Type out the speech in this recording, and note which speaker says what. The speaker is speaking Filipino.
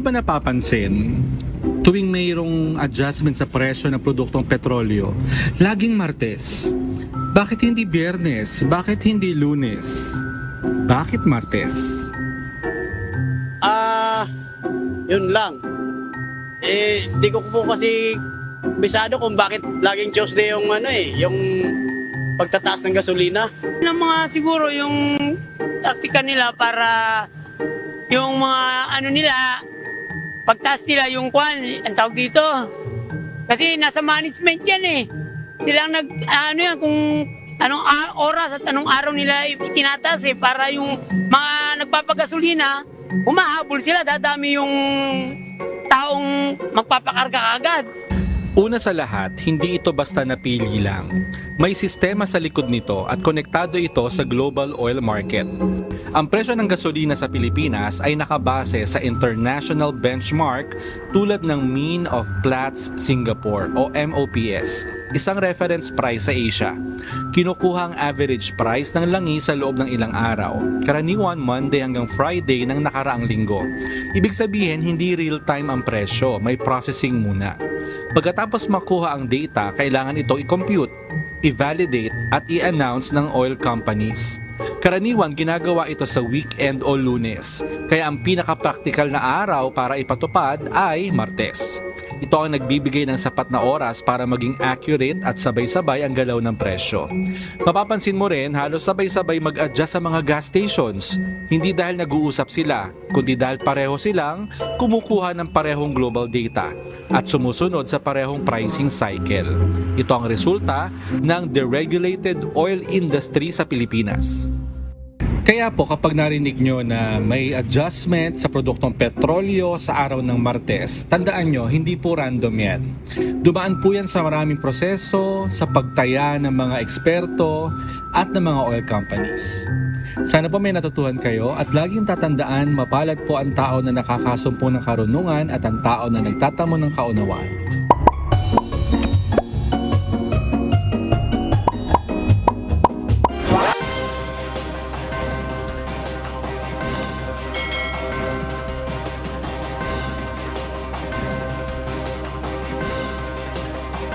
Speaker 1: ba napapansin, tuwing mayroong adjustment sa presyo ng produktong petrolyo, laging Martes? Bakit hindi Biyernes? Bakit hindi Lunes? Bakit Martes?
Speaker 2: Yun lang. Di ko po kasi bisado kung bakit laging Tuesday yung yung pagtataas ng gasolina.
Speaker 3: Ng mga siguro yung taktika nila para yung mga nila, pagtaas nila yung ang tawag dito. Kasi nasa management yan eh. Silang kung anong oras at anong araw nila itinataas para yung mga nagpapagasolina, humahabol sila, dadami yung taong magpapakarga agad.
Speaker 1: Una sa lahat, hindi ito basta napili lang. May sistema sa likod nito at konektado ito sa global oil market. Ang presyo ng gasolina sa Pilipinas ay nakabase sa international benchmark tulad ng Mean of Platts Singapore o MOPS, isang reference price sa Asia. Kinukuha ang average price ng langis sa loob ng ilang araw, karaniwan Monday hanggang Friday ng nakaraang linggo. Ibig sabihin, hindi real-time ang presyo, may processing muna. Pagkatapos makuha ang data, kailangan ito i-compute, i-validate at i-announce ng oil companies. Karaniwan ginagawa ito sa weekend o Lunes, kaya ang pinaka-practical na araw para ipatupad ay Martes. Ito ang nagbibigay ng sapat na oras para maging accurate at sabay-sabay ang galaw ng presyo. Mapapansin mo rin, halos sabay-sabay mag-adjust sa mga gas stations. Hindi dahil nag-uusap sila, kundi dahil pareho silang kumukuha ng parehong global data at sumusunod sa parehong pricing cycle. Ito ang resulta ng deregulated oil industry sa Pilipinas. Kaya po kapag narinig nyo na may adjustment sa produktong petrolyo sa araw ng Martes, tandaan nyo, hindi po random yan. Dumaan po yan sa maraming proseso, sa pagtaya ng mga eksperto at ng mga oil companies. Sana po may natutuhan kayo at laging tatandaan, mapalad po ang tao na nakakasumpo ng karunungan at ang tao na nagtatamo ng kaunawaan.